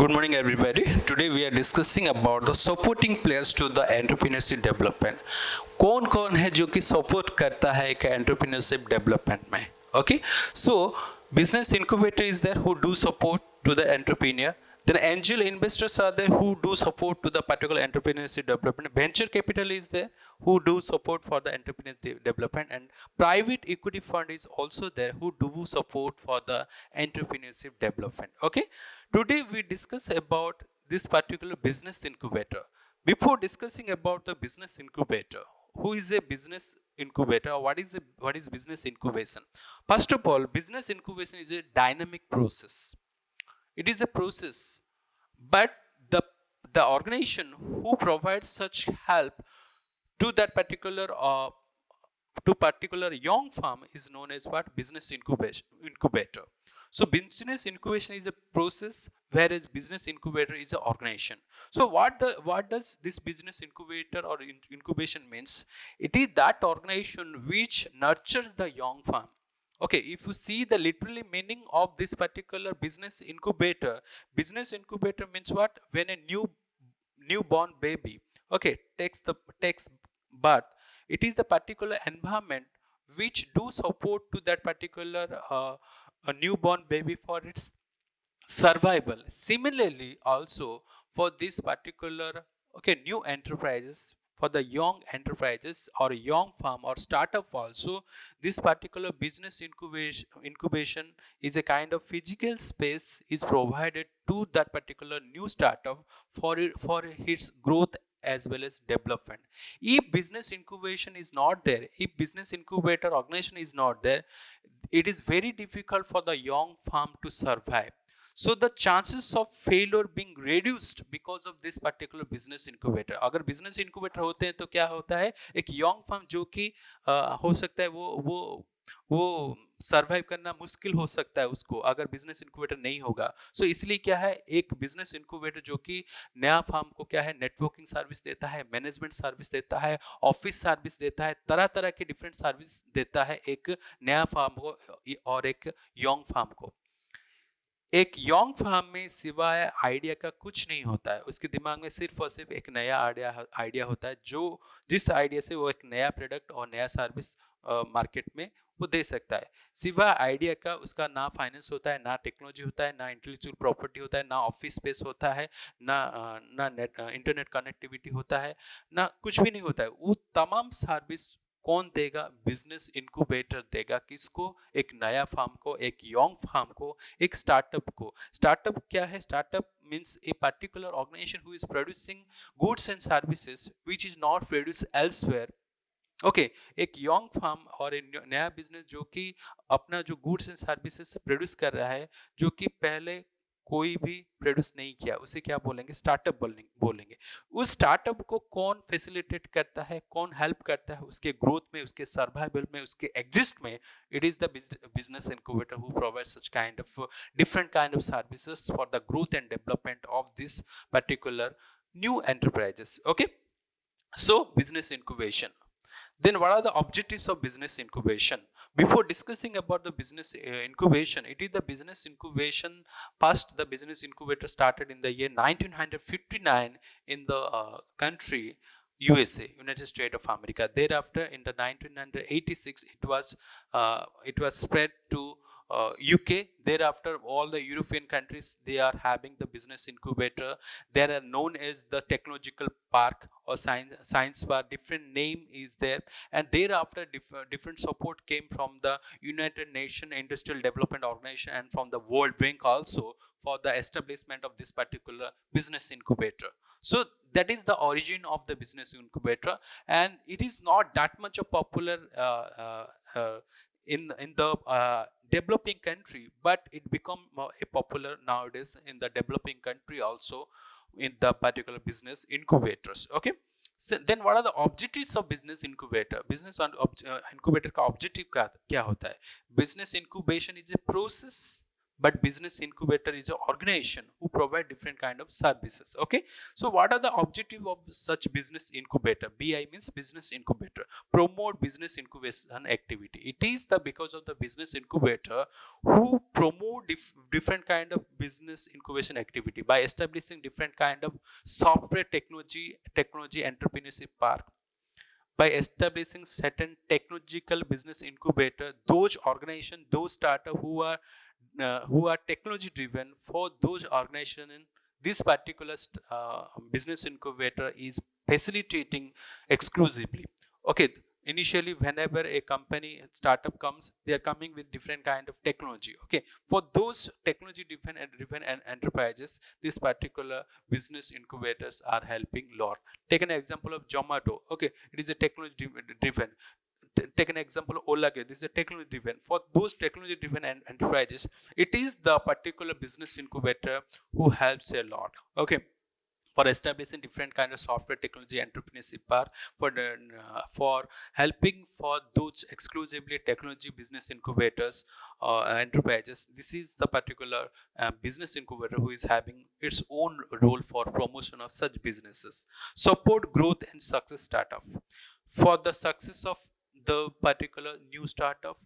Good morning, everybody. Today we are discussing about the supporting players to the entrepreneurship development. कौन कौन है जो कि सपोर्ट करता है एक एंटरप्रेन्योरशिप डेवलपमेंट में? Okay, so business incubator is there who do support to the entrepreneur. Then angel investors are there who do support to the particular entrepreneurship development. Venture capital is there who do support for the entrepreneurship development, and private equity fund is also there who do support for the entrepreneurship development. Okay, today we discuss about this particular business incubator. Before discussing about the business incubator, who is a business incubator or what is business incubation? First of all, business incubation is a dynamic process. It is a process, but the the organization who provides such help to that particular young farm is known as what? Business incubator. So business incubation is a process, whereas business incubator is an organization. So what does this business incubator or incubation means? It is that organization which nurtures the young farm. Okay, if you see the literally meaning of this particular business incubator means what? When a newborn baby, okay, takes birth, it is the particular environment which do support to that particular a newborn baby for its survival. Similarly, also for this particular, okay, new enterprises, for the young enterprises or young farm or startup also, this particular business incubation is a kind of physical space is provided to that particular new startup for its growth as well as development. If business incubation is not there, if business incubator organization is not there, it is very difficult for the young farm to survive. So the chances of failure being reduced because of this particular business incubator. अगर business incubator होते हैं तो क्या होता है, एक young farm जो कि हो सकता है वो सरवाइव करना मुश्किल हो सकता है उसको अगर बिजनेस इंक्यूबेटर नहीं होगा. सो इसलिए क्या है, एक बिजनेस इंक्यूबेटर जो कि नया फार्म को क्या है, नेटवर्किंग सर्विस देता है, मैनेजमेंट सर्विस देता है, ऑफिस सर्विस देता है, तरह तरह के डिफरेंट सर्विस देता है एक नया फार्म को और एक यंग फार्म को. एक यंग फार्म में सिवाय आइडिया का कुछ नहीं होता है. उसके दिमाग में सिर्फ और सिर्फ एक नया आइडिया होता है, जो जिस आइडिया से वो एक नया प्रोडक्ट और नया सर्विस मार्केट में वो दे सकता है. सिवाय आइडिया का उसका ना फाइनेंस होता है, ना टेक्नोलॉजी होता है, ना इंटेलेक्चुअल प्रॉपर्टी होता है, ना ऑफिस स्पेस होता है, ना इंटरनेट कनेक्टिविटी होता है, ना कुछ भी नहीं होता है. वो तमाम सर्विस कौन देगा? बिजनेस इनक्यूबेटर देगा. किसको? एक नया फार्म को, एक यंग फार्म को, एक स्टार्टअप को. स्टार्टअप क्या है? Startup means a particular organization who is producing goods and services which is not produced elsewhere. Okay एक यंग फार्म और एक नया बिजनेस जो कि अपना जो गुड्स एंड सर्विसेज प्रोड्यूस कर रहा है, जो कि पहले कोई भी प्रोड्यूस नहीं किया, उसे क्या बोलेंगे? स्टार्टअप बोलेंगे. उस स्टार्टअप को कौन फैसिलिटेट करता है, कौन हेल्प करता है उसके ग्रोथ में, उसके सर्वाइवल में, उसके एग्जिस्ट में? It is the business incubator who provide such kind of different kind of services for the growth and development of this particular new enterprises. Okay, so business incubation. Then what are the objectives of business incubation? Before discussing about the business incubation, it is the business incubation. First, the business incubator started in the year 1959 in the country USA, United States of America. Thereafter, in the 1986, it was spread to UK. Thereafter, all the European countries, they are having the business incubator. They are known as the technological park or science park. Different name is there, and thereafter different support came from the United Nations Industrial Development Organization and from the World Bank also for the establishment of this particular business incubator. So that is the origin of the business incubator, and it is not that much of popular in the developing country, but it become popular nowadays in the developing country also in the particular business incubators. Okay, so then what are the objectives of business incubator? Business incubator का objective क्या होता है? Business incubation is a process but business incubator is an organization who provide different kind of services. Okay, so what are the objective of such business incubator? Bi means business incubator, promote business incubation activity. It is the because of the business incubator who promote different kind of business incubation activity by establishing different kind of software technology entrepreneurship park, by establishing certain technological business incubator, those organization, those startup who are technology driven, for those organization in this particular business incubator is facilitating exclusively. Okay, initially whenever a company startup comes, they are coming with different kind of technology. Okay, for those technology driven enterprises, this particular business incubators are helping lot. Take an example of Zomato. Okay, it is a technology driven. Take an example of Olage. This is a technology driven. For those technology driven enterprises, it is the particular business incubator who helps a lot. Okay, for establishing different kind of software technology entrepreneurship park, for helping for those exclusively technology business incubators enterprises. This is the particular business incubator who is having its own role for promotion of such businesses. Support growth and success startup. For the success of the particular new startup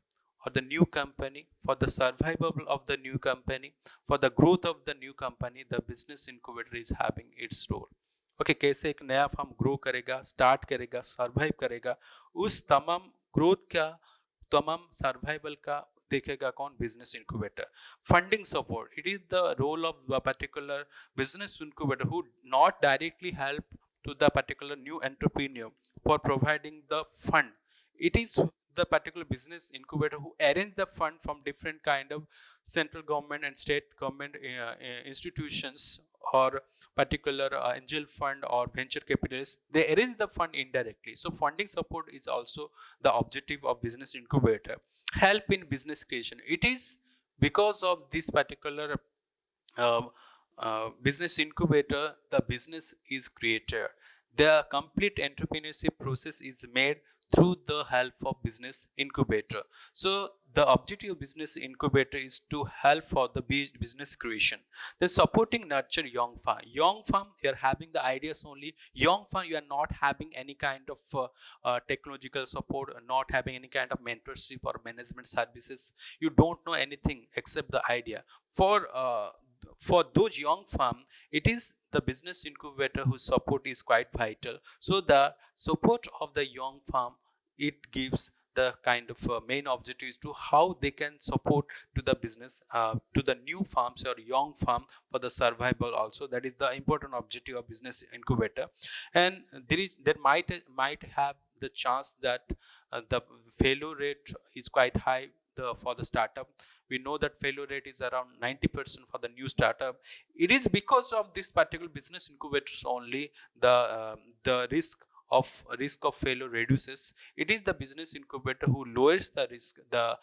or the new company, for the survival of the new company, for the growth of the new company, the business incubator is having its role. Okay कैसे एक नया firm grow करेगा, start करेगा, survive करेगा, उस तमाम growth का, तमाम सर्वाइवल का देखेगा कौन? Business incubator. Funding support. It is the role of a particular business incubator who not directly help to the particular new entrepreneur for providing the fund. It is the particular business incubator who arrange the fund from different kind of central government and state government institutions, or particular angel fund or venture capitalists. They arrange the fund indirectly. So funding support is also the objective of business incubator. Help in business creation. It is because of this particular uh, business incubator, the business is created. The complete entrepreneurship process is made through the help of business incubator. So the objective of business incubator is to help for the business creation. The supporting nurture young farm. Young farm, you are having the ideas only. Young farm, you are not having any kind of technological support, not having any kind of mentorship or management services. You don't know anything except the idea. For those young farm, it is the business incubator whose support is quite vital. So the support of the young farm, it gives the kind of main objectives to how they can support to the business, to the new farms or young farm for the survival also. That is the important objective of business incubator. And there might have the chance that the failure rate is quite high for the startup. We know that failure rate is around 90% for the new startup. It is because of this particular business incubators only the risk of failure reduces. It is the business incubator who lowers the risk. The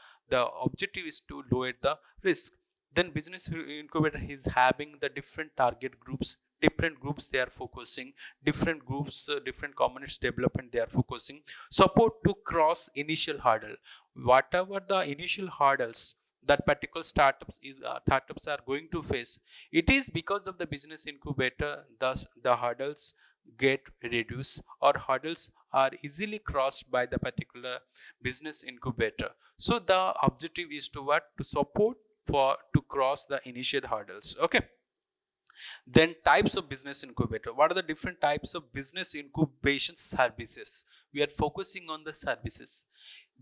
objective is to lower the risk. Then business incubator is having the different target groups, different groups they are focusing, different groups, different communities development they are focusing. Support to cross initial hurdle. Whatever the initial hurdles that particular startups are going to face, it is because of the business incubator. Thus the hurdles get reduced, or hurdles are easily crossed by the particular business incubator. So the objective is to what? To support for to cross the initial hurdles. Okay, then types of business incubator. What are the different types of business incubation services? We are focusing on the services.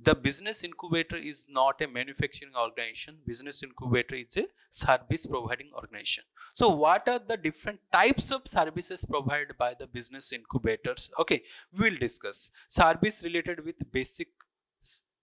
The business incubator is not a manufacturing organization. Business incubator is a service providing organization. So what are the different types of services provided by the business incubators? Okay, we will discuss service related with basic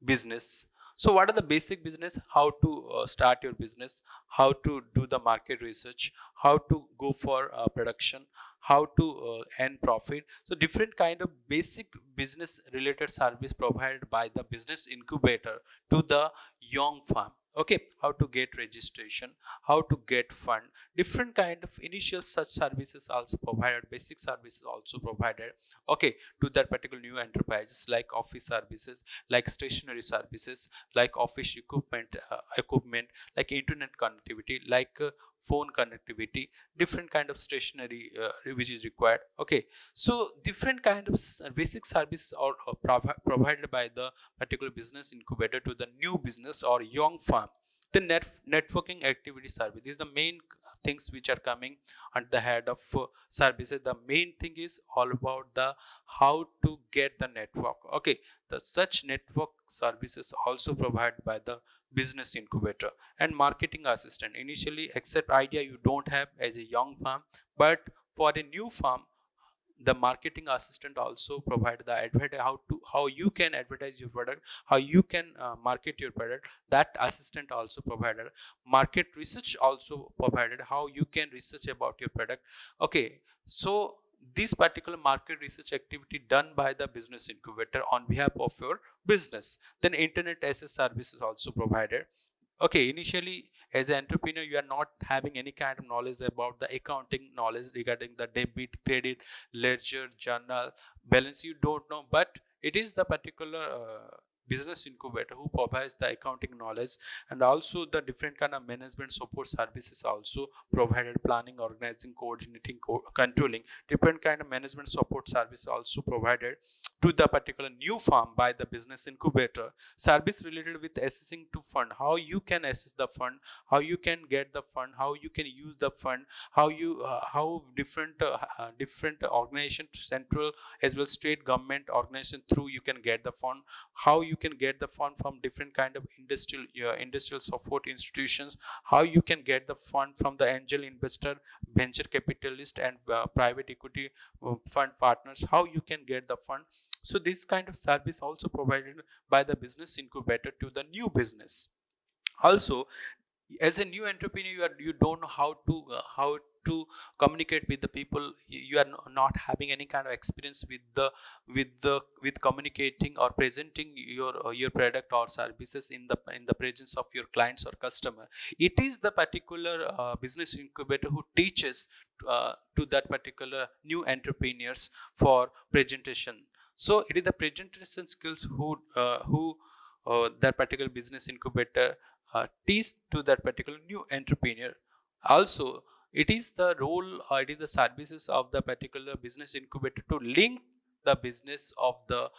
business. So what are the basic business? How to start your business, how to do the market research, how to go for production, how to earn profit. So different kind of basic business related service provided by the business incubator to the young farm. Okay, how to get registration, how to get fund, different kind of initial such services also provided, basic services also provided, okay, to that particular new enterprises, like office services, like stationary services, like office equipment, like internet connectivity, like phone connectivity, different kind of stationery which is required. Okay, so different kind of basic services are provided by the particular business incubator to the new business or young firm. The networking activity service, these are the main things which are coming at the head of services. The main thing is all about the how to get the network. Okay, the such network services also provided by the business incubator. And marketing assistant, initially accept idea you don't have as a young firm, but for a new firm, the marketing assistant also provide the advertise, how you can advertise your product, how you can market your product. That assistant also provided. Market research also provided, how you can research about your product. Okay, so this particular market research activity done by the business incubator on behalf of your business. Then internet access services also provided. Okay, initially as an entrepreneur you are not having any kind of knowledge about the accounting knowledge regarding the debit, credit, ledger, journal, balance, you don't know, but it is the particular business incubator who provides the accounting knowledge. And also the different kind of management support services also provided, planning, organizing, coordinating, controlling, different kind of management support service also provided to the particular new firm by the business incubator. Service related with assessing to fund, how you can assess the fund, how you can get the fund, how you can use the fund, how different organization, central as well state government organization through you can get the fund, how you can get the fund from different kind of industrial support institutions, how you can get the fund from the angel investor, venture capitalist, and private equity fund partners, how you can get the fund. So this kind of service also provided by the business incubator to the new business. Also, as a new entrepreneur, you don't know how to communicate with the people. You are not having any kind of experience with communicating or presenting your product or services in the presence of your clients or customer. It is the particular business incubator who teaches to that particular new entrepreneurs for presentation. So it is the presentation skills who that particular business incubator teach to that particular new entrepreneur. Also, it is the role or it is the services of the particular business incubator to link the business of the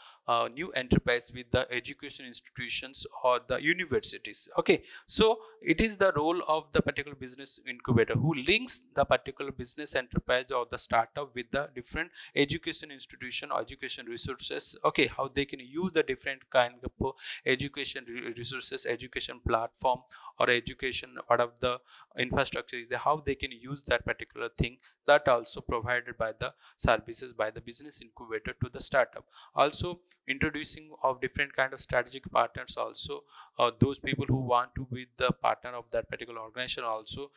new enterprise with the education institutions or the universities. Okay, so it is the role of the particular business incubator who links the particular business enterprise or the startup with the different education institution or education resources. Okay, how they can use the different kind of education resources, education platform, or education out of the infrastructure is there, how they can use that particular thing. That also provided by the services by the business incubator to the startup. Also, introducing of different kind of strategic partners also, those people who want to be the partner of that particular organization also,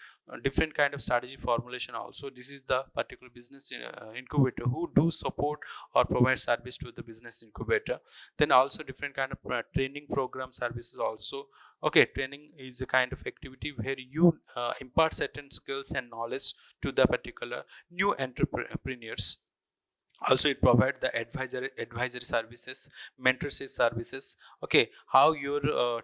different kind of strategy formulation also. This is the particular business incubator who do support or provide service to the business incubator. Then also different kind of training program services also. Okay, training is a kind of activity where you impart certain skills and knowledge to the particular new entrepreneurs. Also, it provides the advisory services, mentorship services. Okay, how your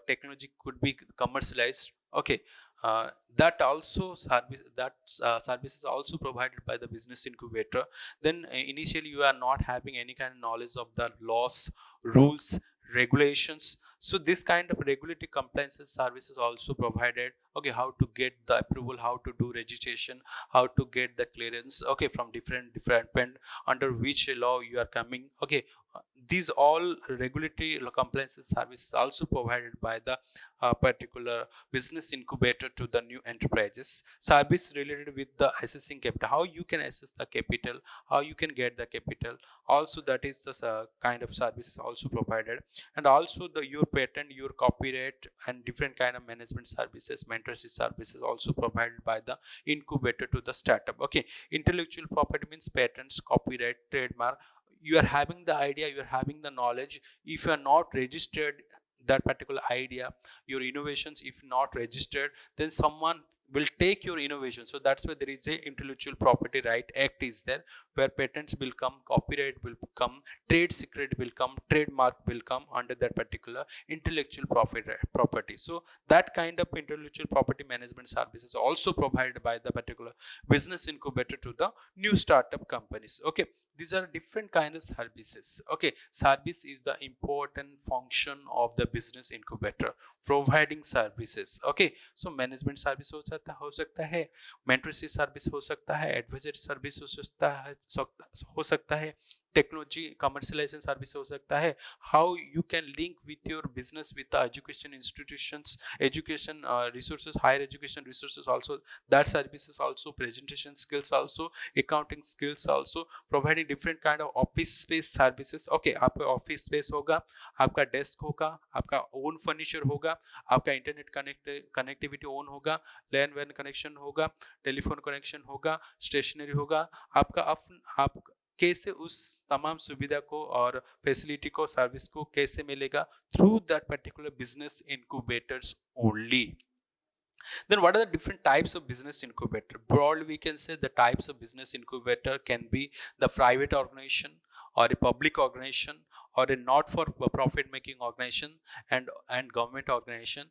technology could be commercialized. Okay, that also services also provided by the business incubator. Then initially you are not having any kind of knowledge of the laws, rules, regulations. So this kind of regulatory compliance services also provided. Okay, how to get the approval, how to do registration, how to get the clearance. Okay, from different department, under which law you are coming. Okay, these all regulatory compliance services also provided by the particular business incubator to the new enterprises. Service related with the assessing capital, how you can assess the capital, how you can get the capital. Also, that is the kind of services also provided. And also the your patent, your copyright, and different kind of management services, mentorship services also provided by the incubator to the startup. Okay, intellectual property means patents, copyright, trademark. You are having the idea, you are having the knowledge. If you are not registered, that particular idea, your innovations if not registered, then someone will take your innovation. So that's why there is a intellectual property right act is there, where patents will come, copyright will come, trade secret will come, trademark will come under that particular intellectual property. So that kind of intellectual property management services also provided by the particular business incubator to the new startup companies. Okay, these are different kind of services. Okay, service is the important function of the business incubator, providing services. Okay, so management service हो सकता है, mentorship service हो सकता है, advisory service हो सकता है, technology commercialisation service हो सकता है, how you can link with your business with the education institutions, education resources, higher education resources also, that services also, presentation skills also, accounting skills also, providing different kind of office space services. Okay, आपका office space होगा, आपका desk होगा, आपका own furniture होगा, आपका internet connectivity own होगा, land van connection होगा, telephone connection होगा, स्टेशनरी होगा, आपका आप कैसे उस तमाम सुविधा को और फैसिलिटी को, सर्विस को कैसे मिलेगा, through that particular business incubators only. Then what are the different types of business incubator? Broadly, we can say the types of business incubator can be the private organization or a public organization or a not for profit making organization and government organization,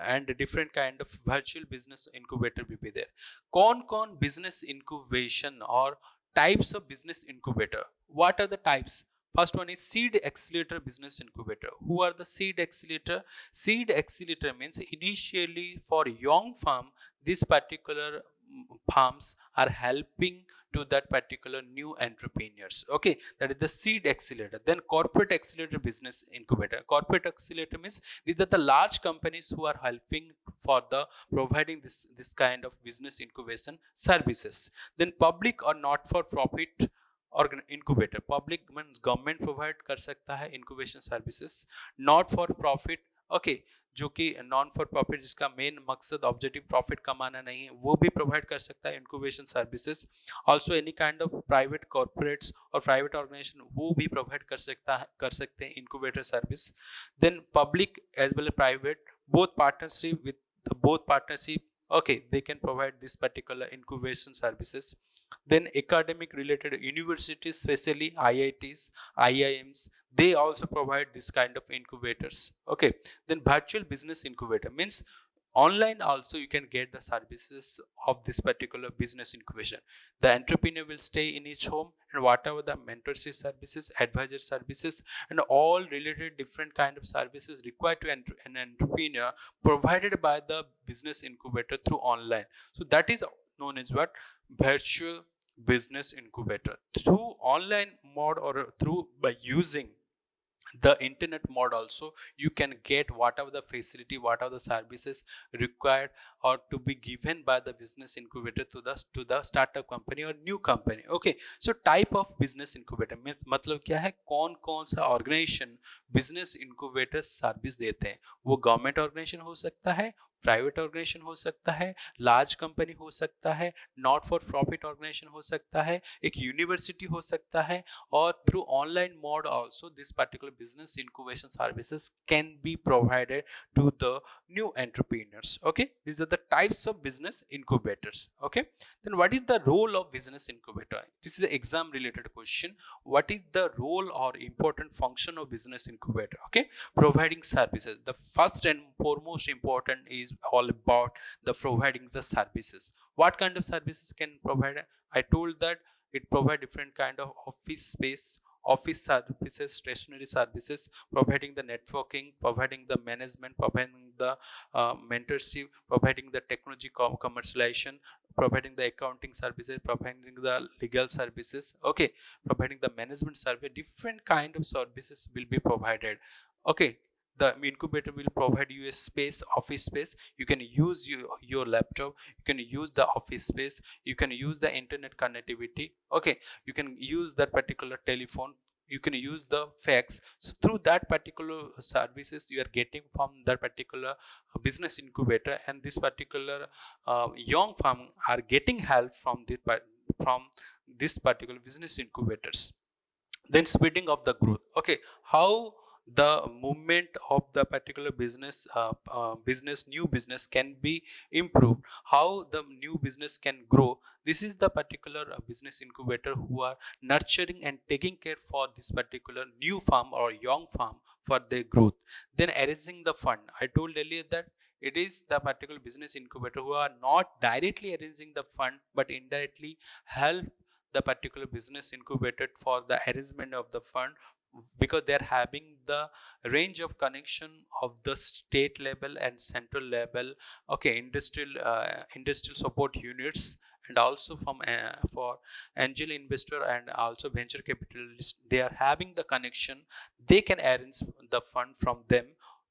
and a different kind of virtual business incubator will be there. कौन business incubation or types of business incubator? What are the types? First one is seed accelerator business incubator. Who are the seed accelerator? Seed accelerator means initially for young farm, this particular farms are helping to that particular new entrepreneurs. Okay, that is the seed accelerator. Then corporate accelerator business incubator. Corporate accelerator means these are the large companies who are helping for the providing this kind of business incubation services. Then public or not for profit और incubator. Public means government provide कर सकता है incubation services. Not for profit, okay, जो कि non for profit, जिसका main मकसद objective profit कमाना नहीं है, वो भी प्रोवाइड कर सकता है incubation services. Also any kind of private corporates और प्राइवेट ऑर्गेनाइजेशन वो भी प्रोवाइड कर सकते हैं incubator service. Then public as well as private, both partnership, okay, they can provide this particular incubation services. Then academic related universities, especially IITs, IIMs, they also provide this kind of incubators. Okay, then virtual business incubator means online also you can get the services of this particular business incubation. The entrepreneur will stay in each home, and whatever the mentorship services, advisor services, and all related different kind of services required to an entrepreneur provided by the business incubator through online. So that is known as what? Virtual business incubator. Through online mode or through by using the internet mode also, you can get whatever the facility, whatever the services required or to be given by the business incubator to the startup company or new company. Okay, so type of business incubator means मतलब क्या है, कौन सा organisation business incubator service देते हैं. वो government organisation हो सकता है, प्राइवेट ऑर्गेनाइजेशन हो सकता है, लार्ज कंपनी हो सकता है, नॉट फॉर प्रॉफिट ऑर्गेनाइजेशन हो सकता है, एक यूनिवर्सिटी हो सकता है, or through online mode also this particular business incubation services can be provided to the new entrepreneurs. Okay, these are the types of business incubators. Okay, then what is the role of business incubator? This is an exam related question. What is the role or important function of business incubator? Okay, providing services. The first and foremost important is all about the providing the services. What kind of services can provide? I told that it provide different kind of office space, office services, stationary services, providing the networking, providing the management, providing the mentorship, providing the technology commercialization, providing the accounting services, providing the legal services. Okay, providing the management service. Different kind of services will be provided. Okay, the incubator will provide you a space, office space. You can use your laptop, you can use the office space, you can use the internet connectivity. Okay, you can use that particular telephone, you can use the fax. So through that particular services you are getting from that particular business incubator, and this particular young firm are getting help from this particular business incubators. Then speeding of the growth. Okay, how the movement of the particular new business can be improved, how the new business can grow. This is the particular business incubator who are nurturing and taking care for this particular new farm or young farm for their growth. Then arranging the fund, I told earlier that it is the particular business incubator who are not directly arranging the fund but indirectly help the particular business incubator for the arrangement of the fund, because they are having the range of connection of the state level and central level, okay, industrial support units, and also from for angel investor and also venture capitalists, they are having the connection. They can arrange the fund from them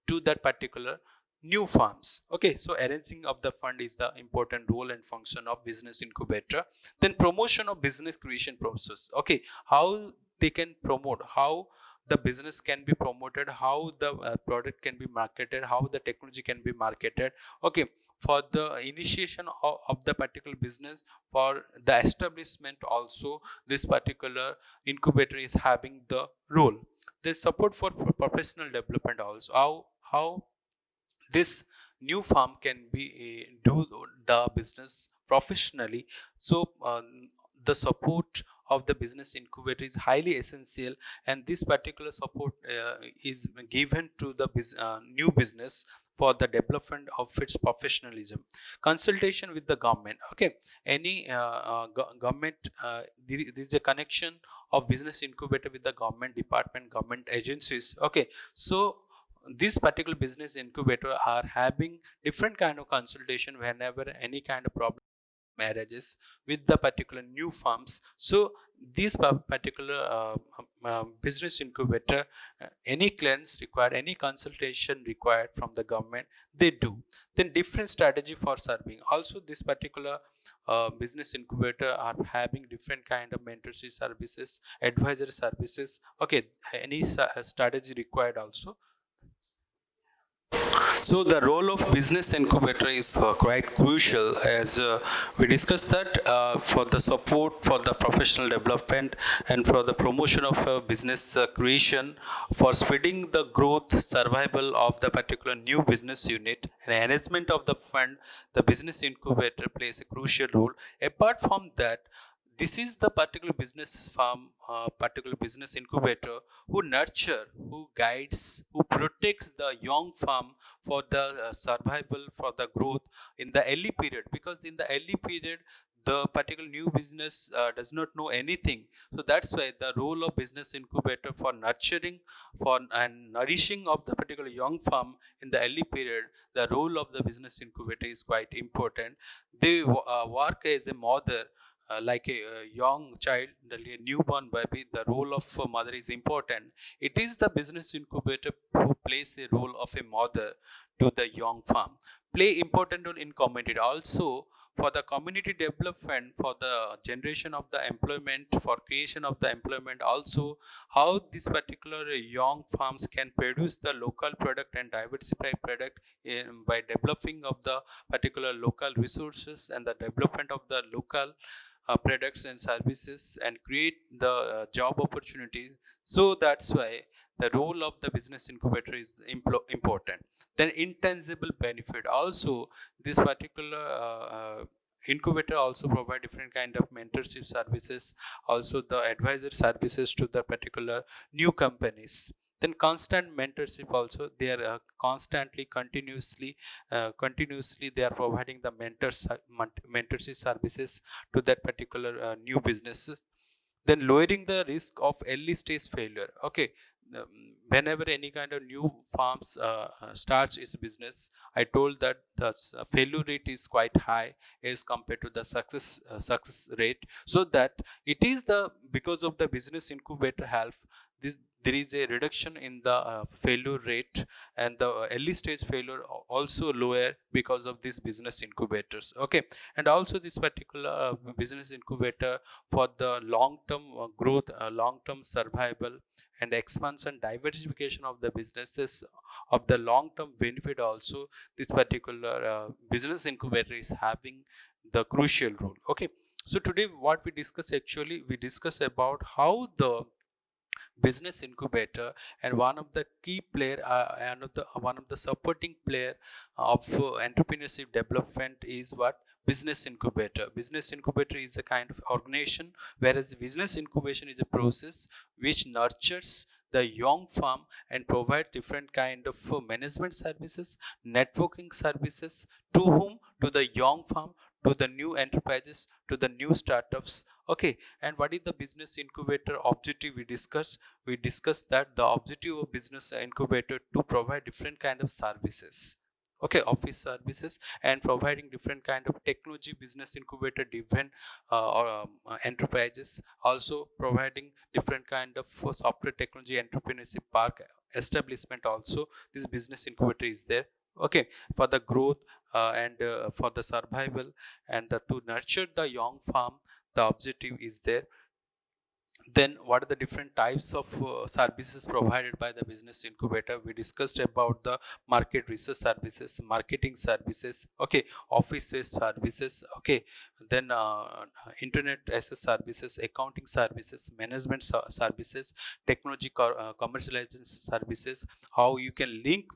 to that particular new farms. Okay, so arranging of the fund is the important role and function of business incubator. Then promotion of business creation process. Okay, how they can promote, how the business can be promoted, how the product can be marketed, how the technology can be marketed. Okay, for the initiation of the particular business, for the establishment also, this particular incubator is having the role. The support for professional development also, how this new farm can be do the business professionally. So the support of the business incubator is highly essential, and this particular support is given to the new business for the development of its professionalism. Consultation with the government. Okay, any government, there is a connection of business incubator with the government department, government agencies. Okay, so this particular business incubator are having different kind of consultation whenever any kind of problem arises with the particular new farms. So this particular business incubator, any clients required, any consultation required from the government, they do. Then different strategy for serving, also this particular business incubator are having different kind of mentorship services, advisory services. Okay, any strategy required also. So the role of business incubator is quite crucial, as we discussed that for the support for the professional development and for the promotion of business creation, for speeding the growth survival of the particular new business unit and arrangement of the fund, the business incubator plays a crucial role. Apart from that, this is the particular business farm, particular business incubator who nurture, who guides, who protects the young farm for the survival, for the growth in the early period. Because in the early period, the particular new business does not know anything. So that's why the role of business incubator for nurturing, for and nourishing of the particular young farm in the early period, the role of the business incubator is quite important. They work as a mother, like a young child, the newborn baby, the role of a mother is important. It is the business incubator who plays a role of a mother to the young farm, play important role in community also, for the community development, for the generation of the employment, for creation of the employment also, how this particular young farms can produce the local product and diversify product by developing of the particular local resources and the development of the local products and services and create the job opportunities. So that's why the role of the business incubator is important. Then intangible benefit also, this particular incubator also provide different kind of mentorship services, also the advisory services to the particular new companies. Then constant mentorship also, they are constantly, continuously they are providing the mentorship services to that particular new businesses. Then lowering the risk of early stage failure. Okay, whenever any kind of new farms starts its business, I told that the failure rate is quite high as compared to the success rate. So that it is the because of the business incubator help, this there is a reduction in the failure rate, and the early stage failure also lower because of these business incubators. Okay, and also this particular business incubator for the long term growth, long term survival and expansion, diversification of the businesses of the long term benefit also, this particular business incubator is having the crucial role. Okay, so today what we discuss, actually we discuss about how the business incubator, and one of the key player and one of the supporting player of entrepreneurship development is what? Business incubator. Business incubator is a kind of organization, whereas business incubation is a process which nurtures the young firm and provide different kind of management services, networking services to whom? To the young firm, to the new enterprises, to the new startups. Okay, and what is the business incubator objective? We discussed that the objective of business incubator to provide different kind of services, okay, office services, and providing different kind of technology. Business incubator different enterprises, also providing different kind of software technology entrepreneurship park establishment also. This business incubator is there, okay, for the growth and for the survival, and to nurture the young farm, the objective is there. Then what are the different types of services provided by the business incubator? We discussed about the market research services, marketing services, okay, office based services, okay, then internet access services, accounting services, management services, technology commercialization services, how you can link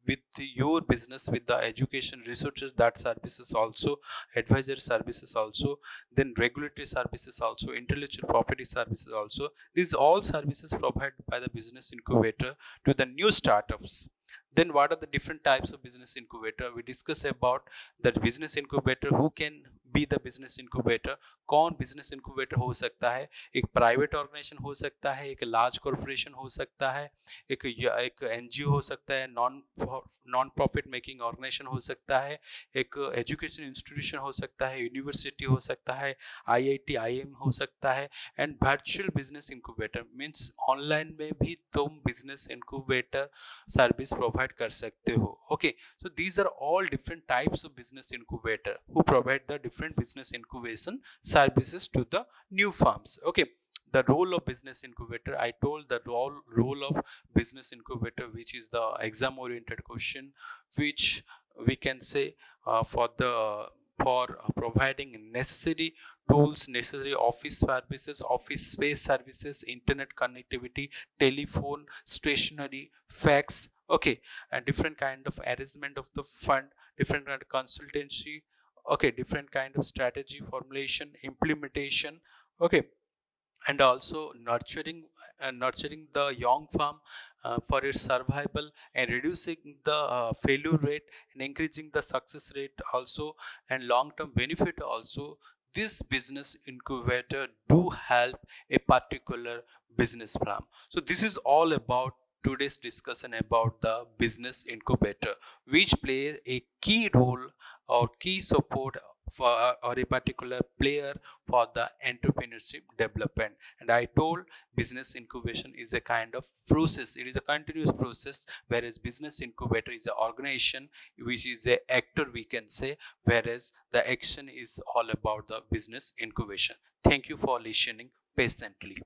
with your business with the education researchers, that services also, advisory services also, then regulatory services also, intellectual property services also. These all services provided by the business incubator to the new startups. Then what are the different types of business incubator? We discuss about that business incubator, who can be the business incubator, कौन business incubator हो सकता है? एक private organisation हो सकता है, एक large corporation हो सकता है, एक एनजीओ हो सकता है, नॉन प्रॉफिट मेकिंग ऑर्गेनाइजेशन हो सकता है, एक एजुकेशन इंस्टीट्यूशन हो सकता है, यूनिवर्सिटी हो सकता है, आईआईटी आईएम हो सकता है, and virtual business incubator means online में भी तुम बिजनेस इंक्यूबेटर सर्विस प्रोवाइड कर सकते हो, okay. So these are all different types of business incubator who provide the different business incubation services to the new firms, okay. The role of business incubator, I told the role of business incubator, which is the exam oriented question, which we can say for providing necessary tools, necessary office services, office space services, internet connectivity, telephone, stationery, fax, okay, and different kind of arrangement of the fund, different kind of consultancy, okay, different kind of strategy formulation, implementation, okay, and also nurturing the young farm for its survival, and reducing the failure rate and increasing the success rate also, and long term benefit also. This business incubator do help a particular business firm. So this is all about today's discussion about the business incubator, which play a key role or key support for or a particular player for the entrepreneurship development. And I told business incubation is a kind of process, it is a continuous process, whereas business incubator is an organization which is a actor, we can say, whereas the action is all about the business incubation. Thank you for listening patiently.